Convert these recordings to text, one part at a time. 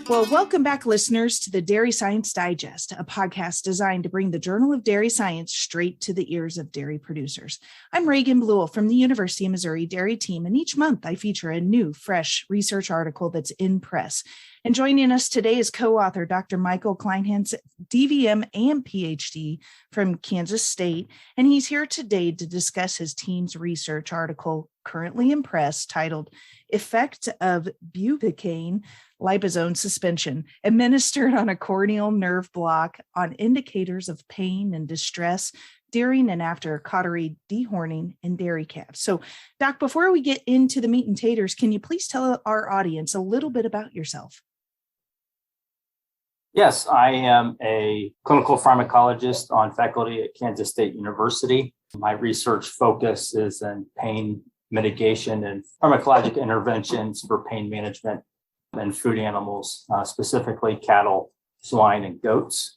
Well, welcome back, listeners, to the Dairy Science Digest, a podcast designed to bring the Journal of Dairy Science straight to the ears of dairy producers. I'm Reagan Bluell from the University of Missouri Dairy Team, and each month I feature a new, fresh research article that's in press. And joining us today is co-author Dr. Michael Kleinhenz, DVM and PhD from Kansas State, and he's here today to discuss his team's research article currently in press titled Effect of Bupivacaine Liposome Suspension Administered on a Corneal Nerve Block on Indicators of Pain and Distress During and After Cautery Dehorning in Dairy Calves. So, Doc, before we get into the meat and taters, can you please tell our audience a little bit about yourself? Yes, I am a clinical pharmacologist on faculty at Kansas State University. My research focus is in pain mitigation and pharmacologic interventions for pain management in food animals, specifically cattle, swine, and goats.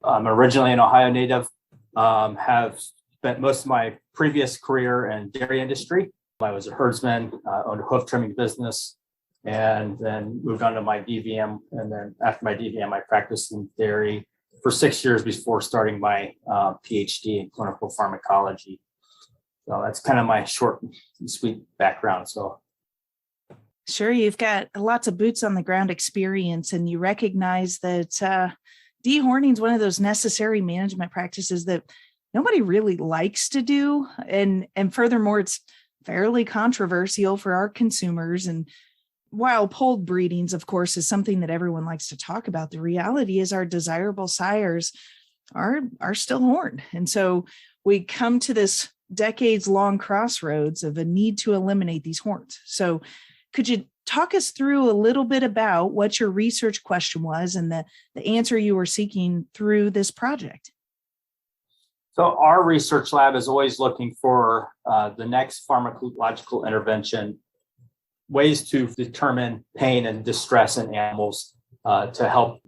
I'm originally an Ohio native, have spent most of my previous career in dairy industry. I was a herdsman, owned a hoof trimming business, and then moved on to my DVM. And then after my DVM, I practiced in dairy for 6 years before starting my PhD in clinical pharmacology. So that's kind of my short and sweet background. So, sure, you've got lots of boots on the ground experience, and you recognize that dehorning is one of those necessary management practices that nobody really likes to do, and furthermore, it's fairly controversial for our consumers. And while polled breedings, of course, is something that everyone likes to talk about, the reality is our desirable sires are still horned, and so we come to this decades-long crossroads of a need to eliminate these horns. So could you talk us through a little bit about what your research question was and the answer you were seeking through this project? So our research lab is always looking for the next pharmacological intervention, ways to determine pain and distress in animals to help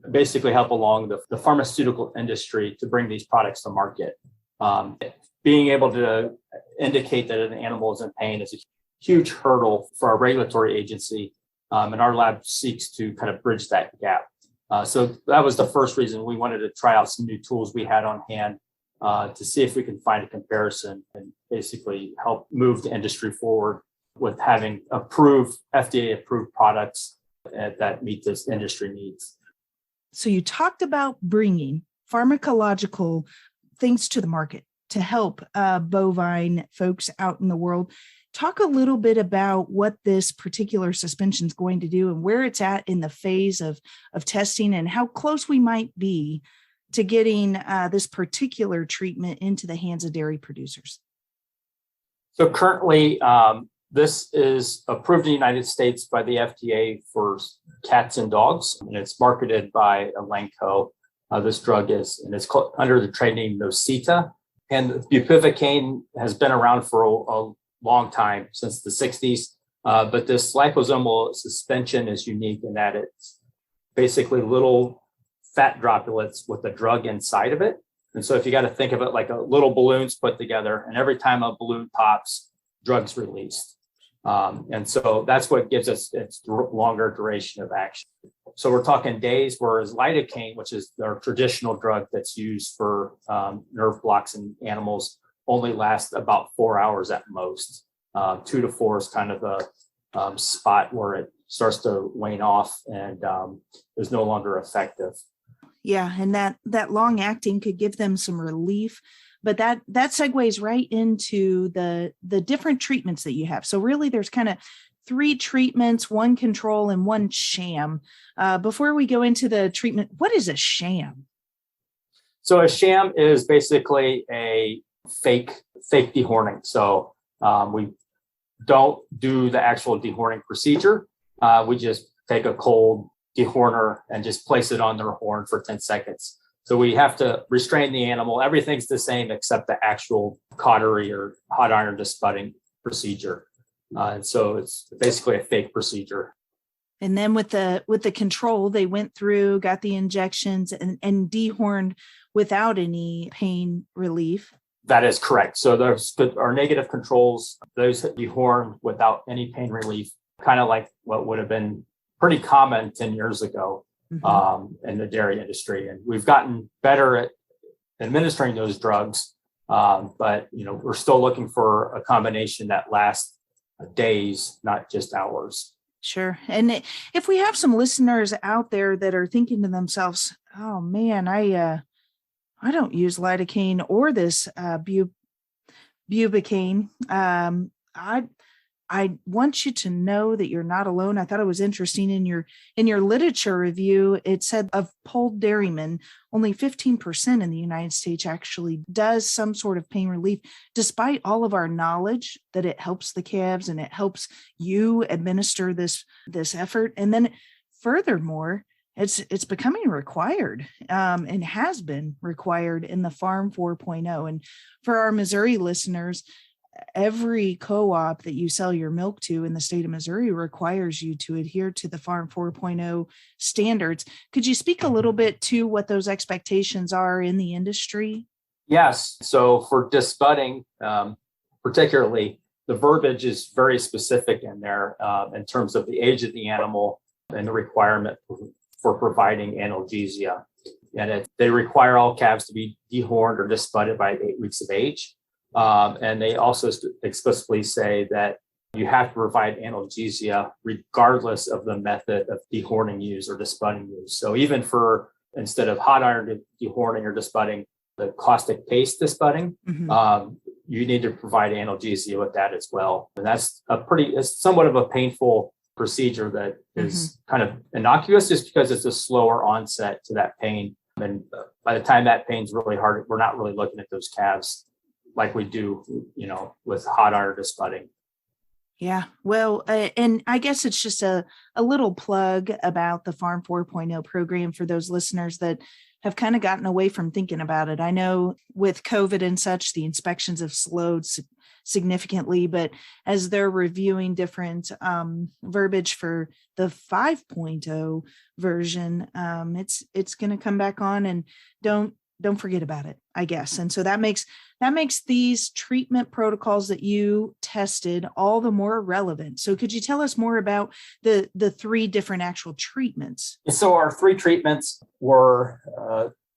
along the pharmaceutical industry to bring these products to market. Being able to indicate that an animal is in pain is a huge hurdle for our regulatory agency, and our lab seeks to kind of bridge that gap. So that was the first reason we wanted to try out some new tools we had on hand to see if we can find a comparison and basically help move the industry forward with having FDA-approved products that meet this industry needs. So you talked about bringing pharmacological things to the market to help bovine folks out in the world. Talk a little bit about what this particular suspension is going to do and where it's at in the phase of testing and how close we might be to getting this particular treatment into the hands of dairy producers. So currently, this is approved in the United States by the FDA for cats and dogs, and it's marketed by Elanco. This drug is, and it's called under the trade name Nociception. And bupivacaine has been around for a long time, since the 60s. But this liposomal suspension is unique in that it's basically little fat droplets with a drug inside of it. And so if you got to think of it like a little balloons put together, and every time a balloon pops, drug's released. And so that's what gives us its longer duration of action. So we're talking days, whereas lidocaine, which is our traditional drug that's used for nerve blocks in animals, only lasts about 4 hours at most. 2 to 4 is kind of the spot where it starts to wane off and is no longer effective. Yeah, and that long acting could give them some relief. But that segues right into the different treatments that you have. So really, there's kind of 3 treatments, 1 control and 1 sham. Before we go into the treatment, what is a sham? So a sham is basically a fake dehorning. So we don't do the actual dehorning procedure. We just take a cold dehorner and just place it on their horn for 10 seconds. So we have to restrain the animal. Everything's the same except the actual cautery or hot iron disbudding procedure. And so it's basically a fake procedure. And then with the control, they went through, got the injections and dehorned without any pain relief. That is correct. So there's our negative controls, those that dehorn without any pain relief, kind of like what would have been pretty common 10 years ago in the dairy industry. And we've gotten better at administering those drugs. But, we're still looking for a combination that lasts days, not just hours. Sure. And if we have some listeners out there that are thinking to themselves, oh man, I don't use lidocaine or this bupivacaine. I want you to know that you're not alone. I thought it was interesting in your literature review. It said of polled dairymen, only 15% in the United States actually does some sort of pain relief, despite all of our knowledge that it helps the calves and it helps you administer this effort. And then furthermore, it's becoming required and has been required in the Farm 4.0. And for our Missouri listeners, every co-op that you sell your milk to in the state of Missouri requires you to adhere to the Farm 4.0 standards. Could you speak a little bit to what those expectations are in the industry? Yes. So for disbudding, particularly, the verbiage is very specific in there in terms of the age of the animal and the requirement for providing analgesia. And they require all calves to be dehorned or disbudded by 8 weeks of age. And they also explicitly say that you have to provide analgesia regardless of the method of dehorning used or disbudding used. So even instead of hot iron dehorning or disbudding, the caustic paste disbudding, you need to provide analgesia with that as well. And that's it's somewhat of a painful procedure that is kind of innocuous just because it's a slower onset to that pain. And by the time that pain's really hard, we're not really looking at those calves like we do, with hot iron disbudding. Yeah. Well, and I guess it's just a little plug about the Farm 4.0 program for those listeners that have kind of gotten away from thinking about it. I know with COVID and such, the inspections have slowed significantly, but as they're reviewing different verbiage for the 5.0 version, it's going to come back on, and don't forget about it, I guess. And so that makes these treatment protocols that you tested all the more relevant. So could you tell us more about the 3 different actual treatments? So our 3 treatments were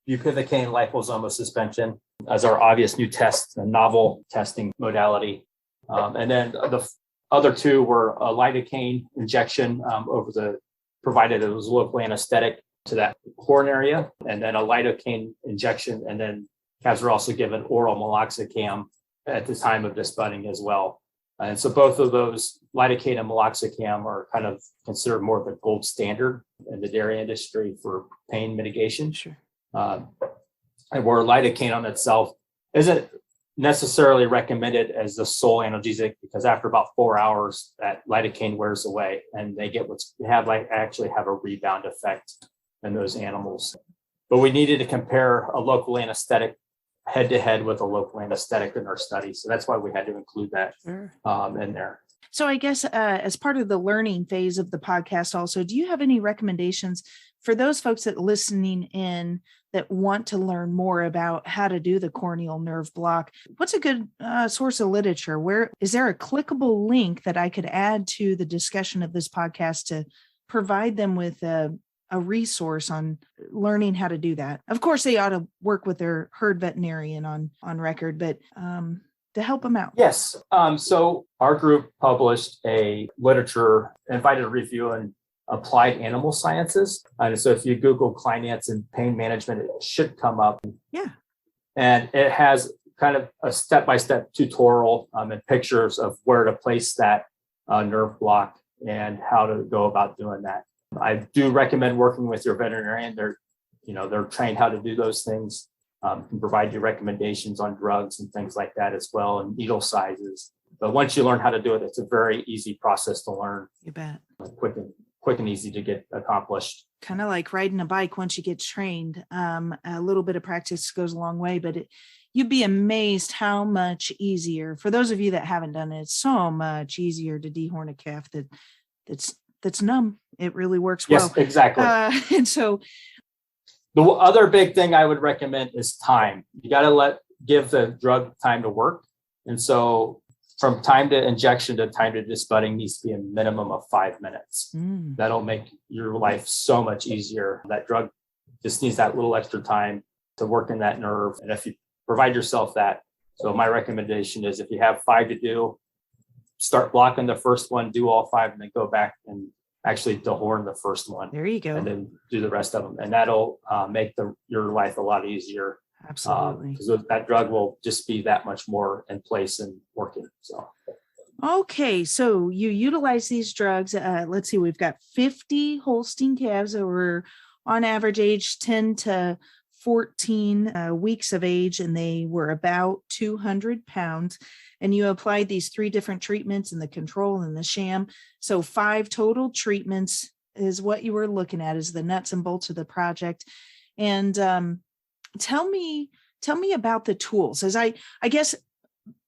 bupivacaine liposome suspension as our obvious new test, a novel testing modality. And then the other 2 were a lidocaine injection provided it was local anesthetic to that horn area, and then a lidocaine injection, and then calves were also given oral meloxicam at the time of disbudding as well. And so both of those, lidocaine and meloxicam, are kind of considered more of the gold standard in the dairy industry for pain mitigation. Sure. And where lidocaine on itself isn't necessarily recommended as the sole analgesic, because after about 4 hours, that lidocaine wears away, and they actually have a rebound effect in those animals. But we needed to compare a local anesthetic head to head with a local anesthetic in our study. So that's why we had to include that in there. So I guess as part of the learning phase of the podcast also, do you have any recommendations for those folks that listening in that want to learn more about how to do the corneal nerve block? What's a good source of literature? Where is there a clickable link that I could add to the discussion of this podcast to provide them with a resource on learning how to do that? Of course, they ought to work with their herd veterinarian on record, but to help them out. Yes. So our group published a literature, invited review in Applied Animal Sciences. And so if you Google Kleinhenz and pain management, it should come up. Yeah. And it has kind of a step-by-step tutorial and pictures of where to place that nerve block and how to go about doing that. I do recommend working with your veterinarian. They're trained how to do those things, can provide you recommendations on drugs and things like that as well, and needle sizes. But once you learn how to do it, it's a very easy process to learn. You bet. Quick and easy to get accomplished. Kind of like riding a bike. Once you get trained, a little bit of practice goes a long way, but you'd be amazed how much easier, for those of you that haven't done it, it's so much easier to dehorn a calf that's numb. It really works well. Yes, exactly. And so the other big thing I would recommend is time. You got to give the drug time to work. And so from time to injection to time to disbudding needs to be a minimum of 5 minutes. That'll make your life so much easier. That drug just needs that little extra time to work in that nerve. And if you provide yourself that, so my recommendation is if you have 5 to do, start blocking the first one, do all 5, and then go back and actually dehorn the first one. There you go. And then do the rest of them. And that'll make your life a lot easier. Absolutely. Because that drug will just be that much more in place and working. So. Okay, so you utilize these drugs. Let's see, we've got 50 Holstein calves that were on average age 10 to 14 weeks of age, and they were about 200 pounds. And you applied these 3 different treatments in the control and the sham. So 5 total treatments is what you were looking at, is the nuts and bolts of the project. And tell me about the tools. As I guess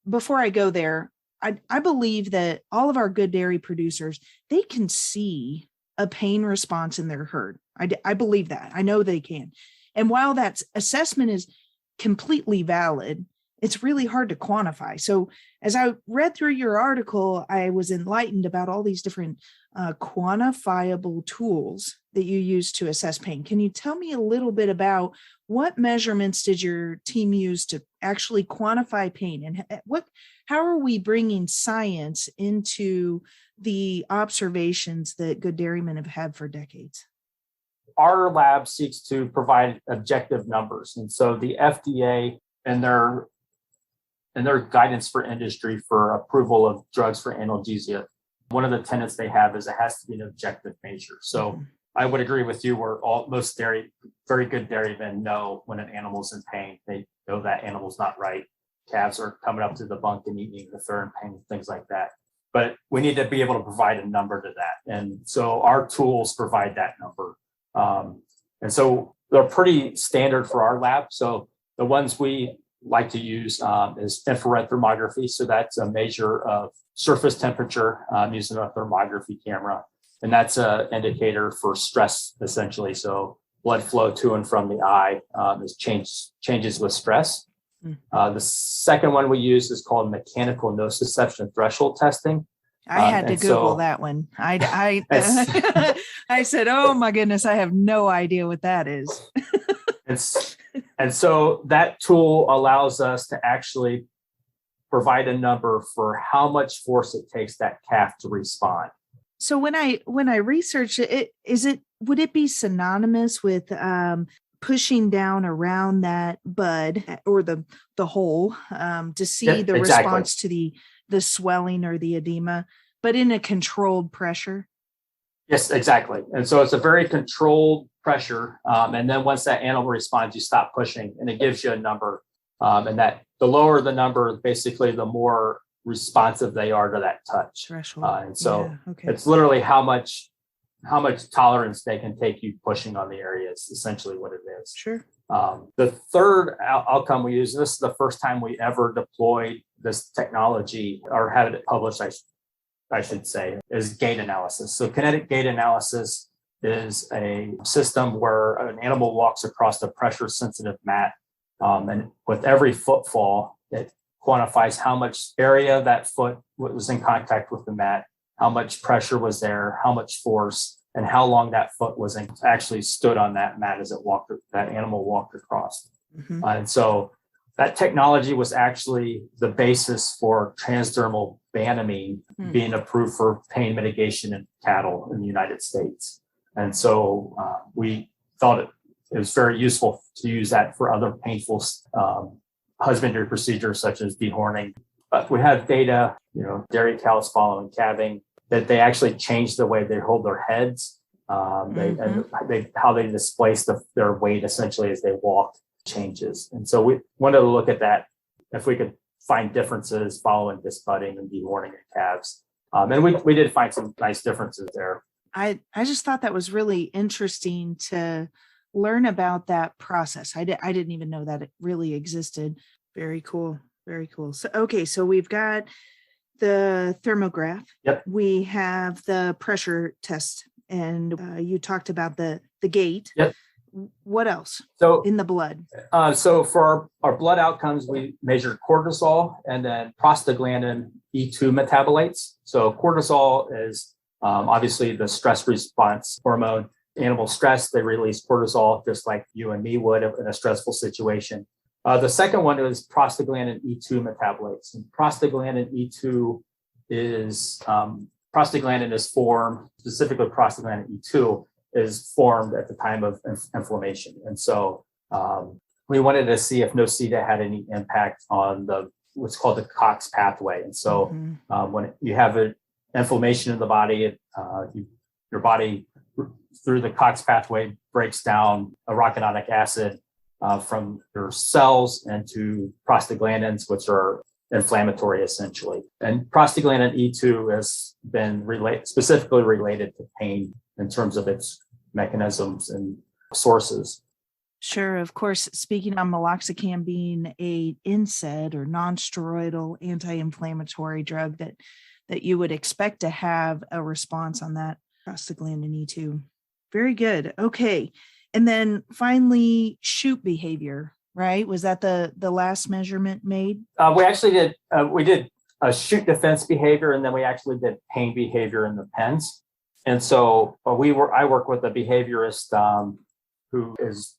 before I go there, I believe that all of our good dairy producers, they can see a pain response in their herd. I believe that. I know they can. And while that assessment is completely valid, it's really hard to quantify. So as I read through your article, I was enlightened about all these different quantifiable tools that you use to assess pain. Can you tell me a little bit about what measurements did your team use to actually quantify pain, and how are we bringing science into the observations that good dairymen have had for decades? Our lab seeks to provide objective numbers. And so the FDA and their guidance for industry for approval of drugs for analgesia, one of the tenets they have is it has to be an objective measure. So I would agree with you where most very good dairymen know when an animal's in pain. They know that animal's not right. Calves are coming up to the bunk and eating if they're in pain, things like that. But we need to be able to provide a number to that. And so our tools provide that number. And so they're pretty standard for our lab. So the ones we like to use is infrared thermography. So that's a measure of surface temperature using a thermography camera. And that's an indicator for stress, essentially. So blood flow to and from the eye changes with stress. The second one we use is called mechanical nociception threshold testing. I had to Google that one. I said, oh my goodness, I have no idea what that is. And so that tool allows us to actually provide a number for how much force it takes that calf to respond. So when I researched it, would it be synonymous with pushing down around that bud or the hole to see the response to the swelling or the edema, but in a controlled pressure? Yes, exactly. And so it's a very controlled pressure. And then once that animal responds, you stop pushing and it gives you a number. And that the lower the number, basically the more responsive they are to that touch. And so it's literally how much tolerance they can take you pushing on the area is essentially what it is. Sure. The third outcome we use, and this is the first time we ever deployed this technology or had it published, I should say, is gait analysis. So kinetic gait analysis is a system where an animal walks across a pressure sensitive mat. And with every footfall, it quantifies how much area that foot was in contact with the mat, how much pressure was there, how much force, and how long that foot actually stood on that mat as that animal walked across. And so that technology was actually the basis for transdermal Banamine being approved for pain mitigation in cattle in the United States. And so we thought it was very useful to use that for other painful husbandry procedures such as dehorning. But we have data, dairy cows following calving, that they actually change the way they hold their heads. How they displace their weight essentially as they walk changes. And so we wanted to look at that, if we could find differences following disbudding and dehorning in calves. And we did find some nice differences there. I just thought that was really interesting to learn about that process. I didn't even know that it really existed. Very cool. Very cool. So we've got the thermograph. Yep. We have the pressure test, and you talked about the gait. Yep. what else So, in the blood? so for our blood outcomes, we measured cortisol and then prostaglandin E2 metabolites. So cortisol is obviously the stress response hormone. Animal stress, they release cortisol just like you and me would in a stressful situation. The second one is prostaglandin E2 metabolites. And prostaglandin E2 is prostaglandin is formed, specifically prostaglandin E2 is formed at the time of inflammation. And so we wanted to see if Nociception had any impact on what's called the COX pathway. And so when you have an inflammation in the body, your body through the COX pathway breaks down arachidonic acid from your cells into prostaglandins, which are inflammatory essentially. And prostaglandin E2 has been specifically related to pain in terms of its mechanisms and sources. Sure. Of course, speaking on meloxicam being a NSAID or non-steroidal anti-inflammatory drug that you would expect to have a response on that prostaglandin E2. Very good. Okay. And then finally, shoot behavior, right? Was that the last measurement made? We actually did a shoot defense behavior, and then we actually did pain behavior in the pens. And so I work with a behaviorist who is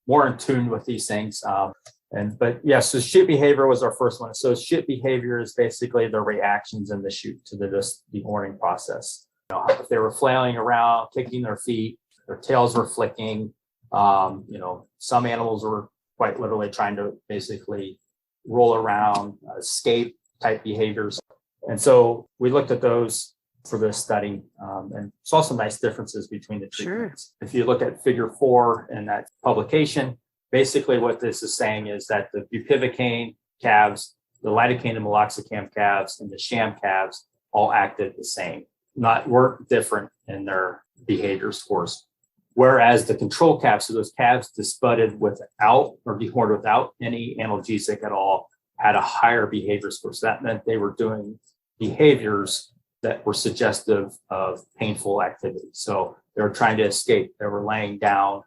more in tune with these things. So shoot behavior was our first one. So shoot behavior is basically the reactions in the shoot to the dehorning process. If they were flailing around, kicking their feet, their tails were flicking. Some animals were quite literally trying to basically roll around, escape type behaviors. And so we looked at those for this study and saw some nice differences between the treatments. Sure. If you look at figure 4 in that publication, basically what this is saying is that the bupivacaine calves, the lidocaine and meloxicam calves, and the sham calves all acted the same, weren't different in their behavior scores. Whereas the control calves, so those calves disbudded without or dehorned without any analgesic at all, had a higher behavior score. So that meant they were doing behaviors that were suggestive of painful activity. So they were trying to escape. They were laying down,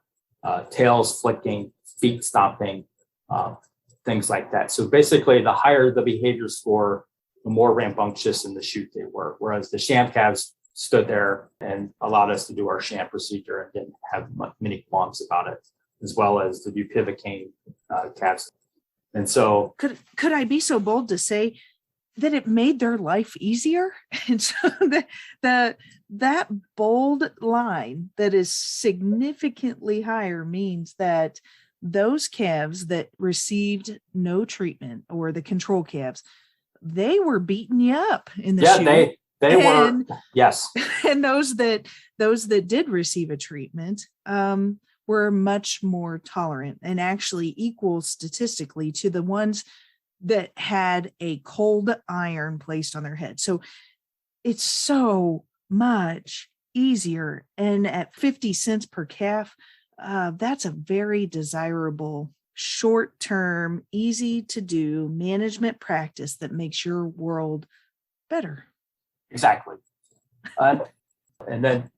tails flicking, feet stomping, things like that. So basically, the higher the behavior score, the more rambunctious in the shoot they were. Whereas the sham calves stood there and allowed us to do our sham procedure and didn't have many qualms about it, as well as the bupivacaine calves. And so, could I be so bold to say that it made their life easier? And so that bold line that is significantly higher means that those calves that received no treatment, or the control calves, they were beating you up in the shoot. They were, yes. And those that did receive a treatment were much more tolerant, and actually equal statistically to the ones that had a cold iron placed on their head. So it's so much easier. And at 50 cents per calf, that's a very desirable, short-term, easy to do management practice that makes your world better. Exactly. And then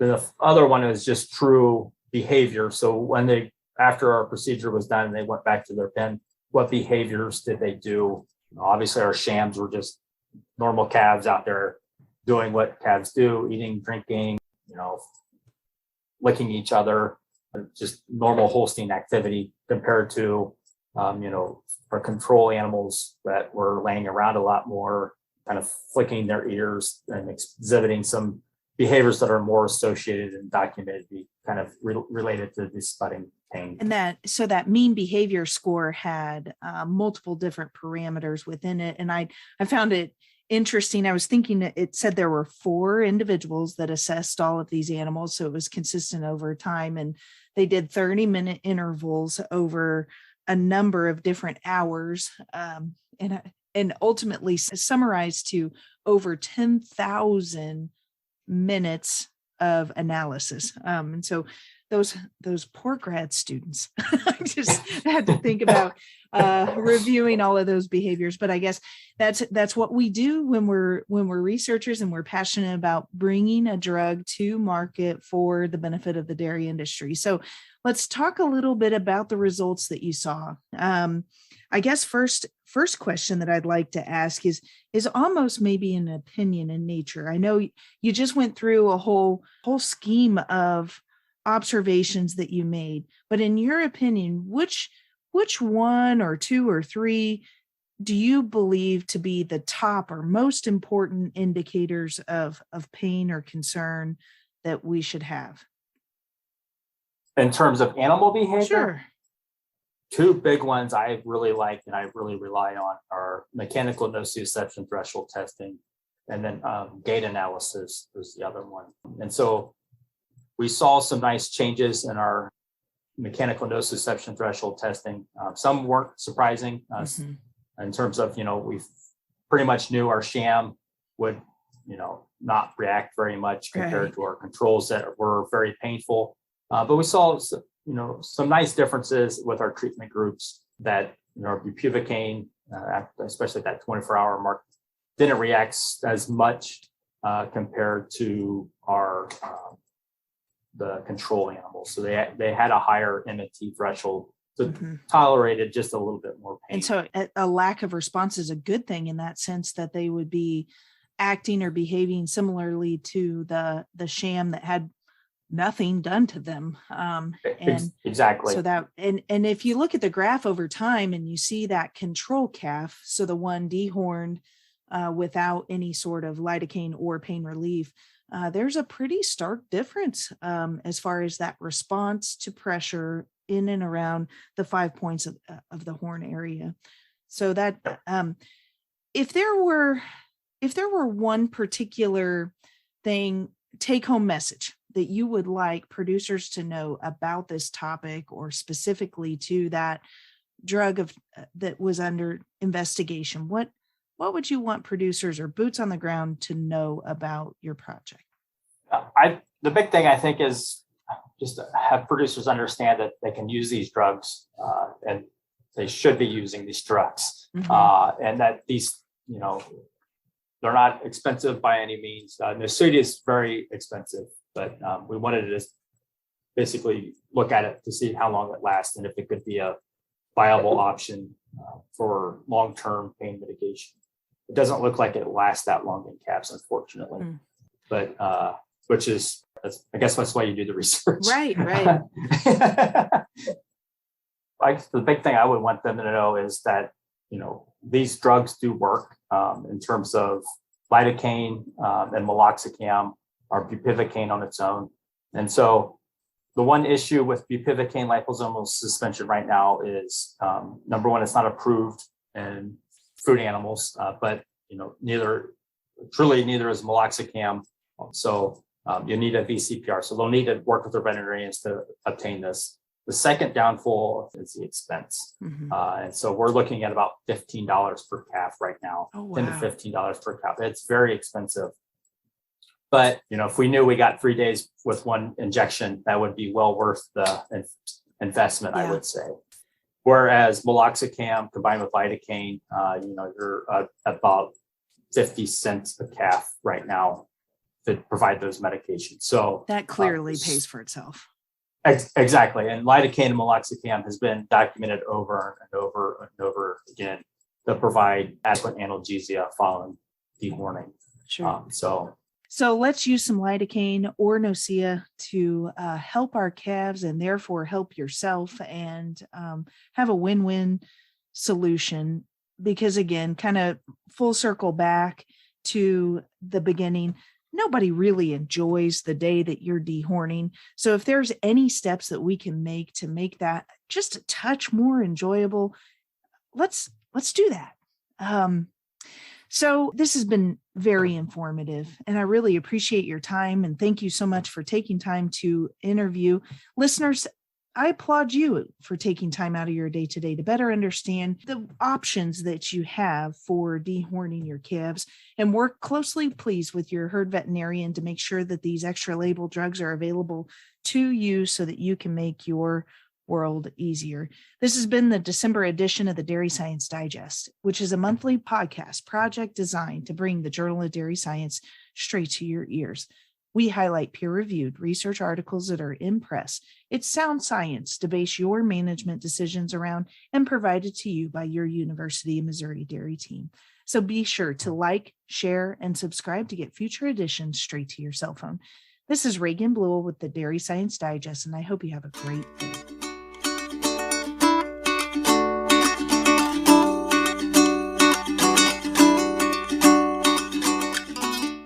the other one is just true behavior. So after our procedure was done and they went back to their pen, what behaviors did they do? Obviously, our shams were just normal calves out there doing what calves do, eating, drinking, licking each other, just normal Holstein activity, compared to, our control animals that were laying around a lot more, kind of flicking their ears and exhibiting some behaviors that are more associated and documented to be kind of related to disbudding pain. And that mean behavior score had multiple different parameters within it. And I found it interesting. I was thinking that it said there were 4 individuals that assessed all of these animals. So it was consistent over time. And they did 30-minute intervals over a number of different hours. And ultimately summarized to over 10,000 minutes of analysis. And so those poor grad students. I just had to think about reviewing all of those behaviors. But I guess that's what we do when we're researchers and we're passionate about bringing a drug to market for the benefit of the dairy industry. So let's talk a little bit about the results that you saw. I guess first question that I'd like to ask is almost maybe an opinion in nature. I know you just went through a whole scheme of observations that you made, but in your opinion, which one or two or three do you believe to be the top or most important indicators of pain or concern that we should have? In terms of animal behavior? Sure. Two big ones I really like and I really rely on are mechanical nociception threshold testing, and then Gait analysis was the other one. And so we saw some nice changes in our mechanical nociception threshold testing. Some weren't surprising in terms of, we pretty much knew our sham would, not react very much compared to our controls that were very painful. But we saw, some nice differences with our treatment groups that, our bupivacaine, especially that 24-hour mark, didn't react as much compared to our the control animals. So they had a higher MNT threshold, so tolerated just a little bit more pain. And so a lack of response is a good thing in that sense, that they would be acting or behaving similarly to the sham that had nothing done to them. And exactly. So that, and if you look at the graph over time and you see that control calf, so the one dehorned without any sort of lidocaine or pain relief, there's a pretty stark difference as far as that response to pressure in and around the 5 points of the horn area. So that if there were one particular thing, take home message that you would like producers to know about this topic, or specifically to that drug that was under investigation, what would you want producers or boots on the ground to know about your project? The big thing I think is just to have producers understand that they can use these drugs and they should be using these drugs, and that these, they're not expensive by any means. Nociception is very expensive, but we wanted to just basically look at it to see how long it lasts and if it could be a viable option for long-term pain mitigation. It doesn't look like it lasts that long in calves, unfortunately, but I guess that's why you do the research. Right. The big thing I would want them to know is that, these drugs do work in terms of lidocaine and meloxicam, or bupivacaine on its own. And so the one issue with bupivacaine liposomal suspension right now is, number one, it's not approved in food animals, but neither is meloxicam. So you need a VCPR. So they'll need to work with their veterinarians to obtain this. The second downfall is the expense. And so we're looking at about $15 per calf right now, $10 to $15 per calf. It's very expensive. But, if we knew we got 3 days with one injection, that would be well worth the investment, I would say. Whereas meloxicam combined with lidocaine, you're at about 50 cents a calf right now to provide those medications. So that clearly pays for itself. Exactly. And lidocaine and meloxicam has been documented over and over and over again to provide adequate analgesia following dehorning. Sure. So let's use some lidocaine or Nociception to help our calves and therefore help yourself and have a win-win solution. Because again, kind of full circle back to the beginning, nobody really enjoys the day that you're dehorning. So if there's any steps that we can make to make that just a touch more enjoyable, let's do that. So this has been very informative, and I really appreciate your time. And thank you so much for taking time to interview. Listeners, I applaud you for taking time out of your day today to better understand the options that you have for dehorning your calves, and work closely, please, with your herd veterinarian to make sure that these extra label drugs are available to you so that you can make your world easier. This has been the December edition of the Dairy Science Digest, which is a monthly podcast project designed to bring the Journal of Dairy Science straight to your ears. We highlight peer-reviewed research articles that are in press. It's sound science to base your management decisions around and provided to you by your University of Missouri Dairy team. So be sure to like, share, and subscribe to get future editions straight to your cell phone. This is Reagan Bluell with the Dairy Science Digest, and I hope you have a great day.